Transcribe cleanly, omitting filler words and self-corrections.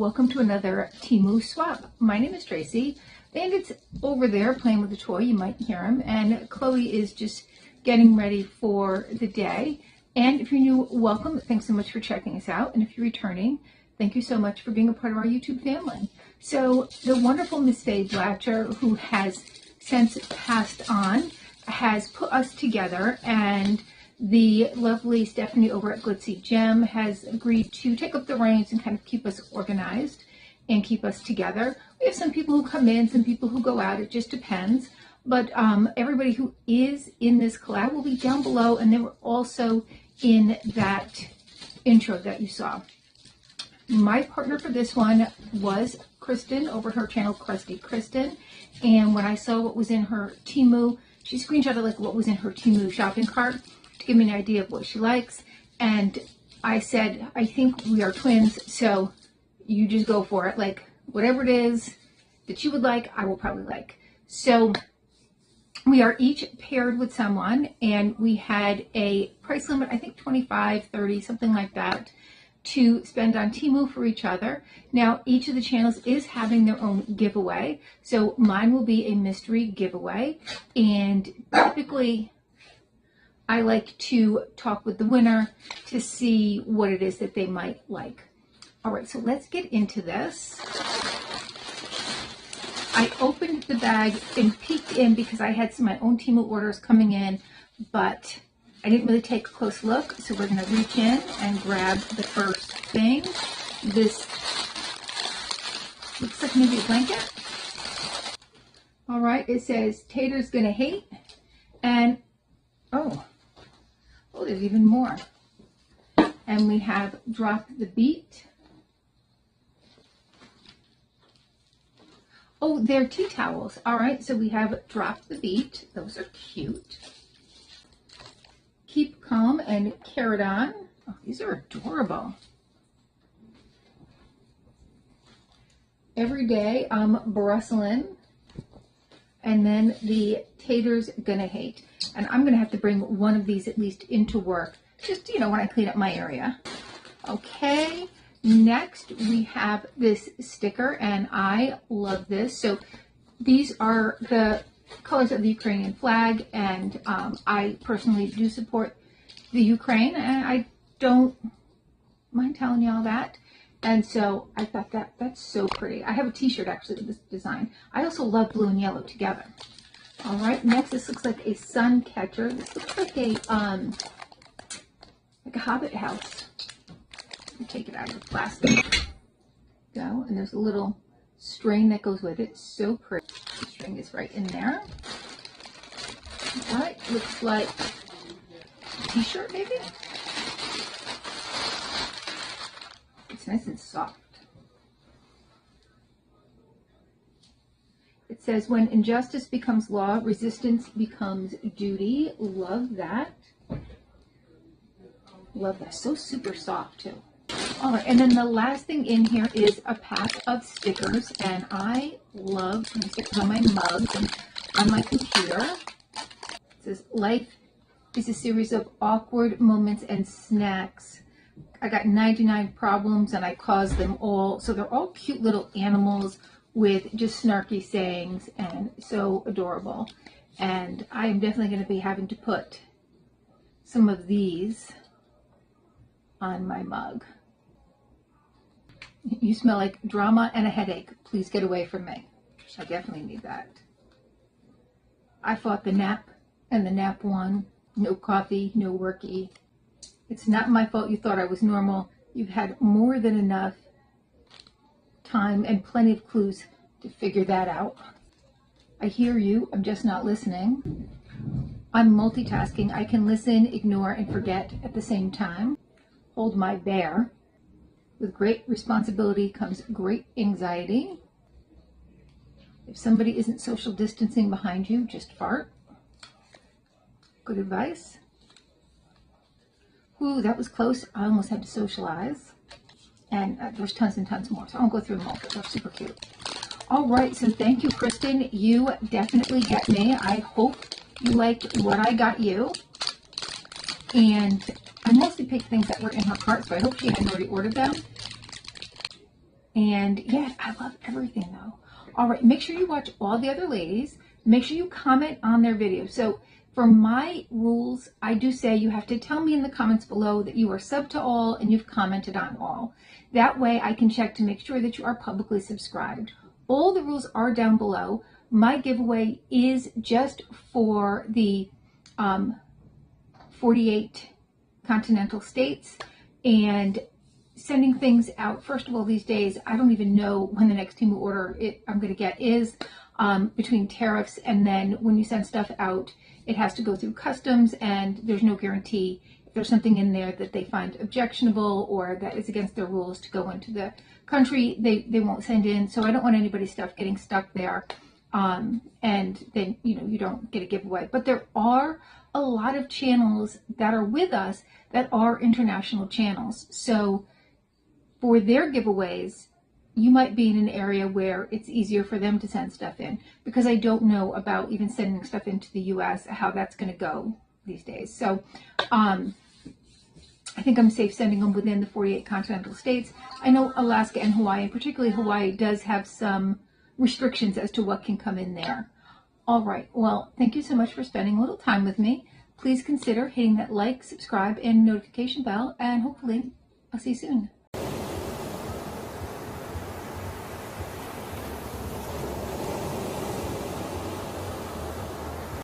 welcome to another Temu Swap. My name is Tracy. Bandit's over there playing with a toy, you might hear him, and Chloe is just getting ready for the day. And if you're new, welcome. Thanks so much for checking us out. And if you're returning, thank you so much for being a part of our YouTube family. So the wonderful Miss Faye Blatcher, who has since passed on, has put us together, and the lovely Stephanie over at Glitzy Gem has agreed to take up the reins and kind of keep us organized and keep us together. We have some people who come in, some people who go out, it just depends. But everybody who is in this collab will be down below, and they were also in that intro that you saw. My partner for this one was Cristen over her channel, Cristen. And when I saw what was in her Temu, she screenshotted like what was in her Temu shopping cart to give me an idea of what she likes. And I said, I think we are twins, so you just go for it. Like whatever it is that you would like, I will probably like. So we are each paired with someone, and we had a price limit, I think 25, 30, something like that, to spend on Temu for each other. Now, each of the channels is having their own giveaway. So mine will be a mystery giveaway. And typically, I like to talk with the winner to see what it is that they might like. All right, so let's get into this. I opened the bag and peeked in because I had some of my own Temu orders coming in, but I didn't really take a close look. So we're going to reach in and grab the first thing. This looks like maybe a blanket. All right, it says Tater's gonna hate. And oh, there's even more. And we have Drop the Beat. Oh, they're tea towels. All right, so we have Drop the Beat. Those are cute. Keep Calm and Carrot On. Oh, these are adorable. Every Day I'm Brustlin'. And then the Tater's Gonna Hate. And I'm gonna have to bring one of these at least into work. Just, you know, when I clean up my area. Okay. Next, we have this sticker, and I love this. So these are the colors of the Ukrainian flag, and I personally do support the Ukraine, and I don't mind telling you all that. And so I thought that's so pretty. I have a t-shirt actually with this design. I also love blue and yellow together. All right, next this looks like a sun catcher. This looks like a hobbit house. Take it out of the plastic. Go, and there's a little string that goes with it. So pretty. The string is right in there. All right, looks like a t-shirt maybe. It's nice and soft. It says, when injustice becomes law, resistance becomes duty. Love that. Love that. So super soft too. All right, and then the last thing in here is a pack of stickers, and I love stickers on my mugs and on my computer. It says, life is a series of awkward moments and snacks. I got 99 problems and I caused them all. So they're all cute little animals with just snarky sayings, and so adorable. And I am definitely going to be having to put some of these on my mug. You smell like drama and a headache. Please get away from me. I definitely need that. I fought the nap, and the nap won. No coffee, no worky. It's not my fault you thought I was normal. You've had more than enough time and plenty of clues to figure that out. I hear you. I'm just not listening. I'm multitasking. I can listen, ignore, and forget at the same time. Hold my bear. With great responsibility comes great anxiety. If somebody isn't social distancing behind you, just fart. Good advice. Ooh, that was close. I almost had to socialize. And there's tons and tons more, so I won't go through them all, but they're super cute. All right, so thank you, Cristen. You definitely get me. I hope you liked what I got you. And I mostly picked things that were in her cart, so I hope she hadn't already ordered them. And yeah, I love everything though. All right, make sure you watch all the other ladies. Make sure you comment on their videos. So for my rules, I do say you have to tell me in the comments below that you are subbed to all and you've commented on all. That way I can check to make sure that you are publicly subscribed. All the rules are down below. My giveaway is just for the 48 continental states, and sending things out. First of all, these days, I don't even know when the next Temu order I'm going to get is, between tariffs, and then when you send stuff out, it has to go through customs, and there's no guarantee if there's something in there that they find objectionable or that is against their rules to go into the country, they won't send in. So I don't want anybody's stuff getting stuck there, and then you don't get a giveaway. But there are a lot of channels that are with us that are international channels. So for their giveaways, you might be in an area where it's easier for them to send stuff in, because I don't know about even sending stuff into the US, how that's going to go these days. So I think I'm safe sending them within the 48 continental states. I know Alaska and Hawaii, and particularly Hawaii, does have some restrictions as to what can come in there. All right, well, thank you so much for spending a little time with me. Please consider hitting that like, subscribe, and notification bell, and hopefully I'll see you soon.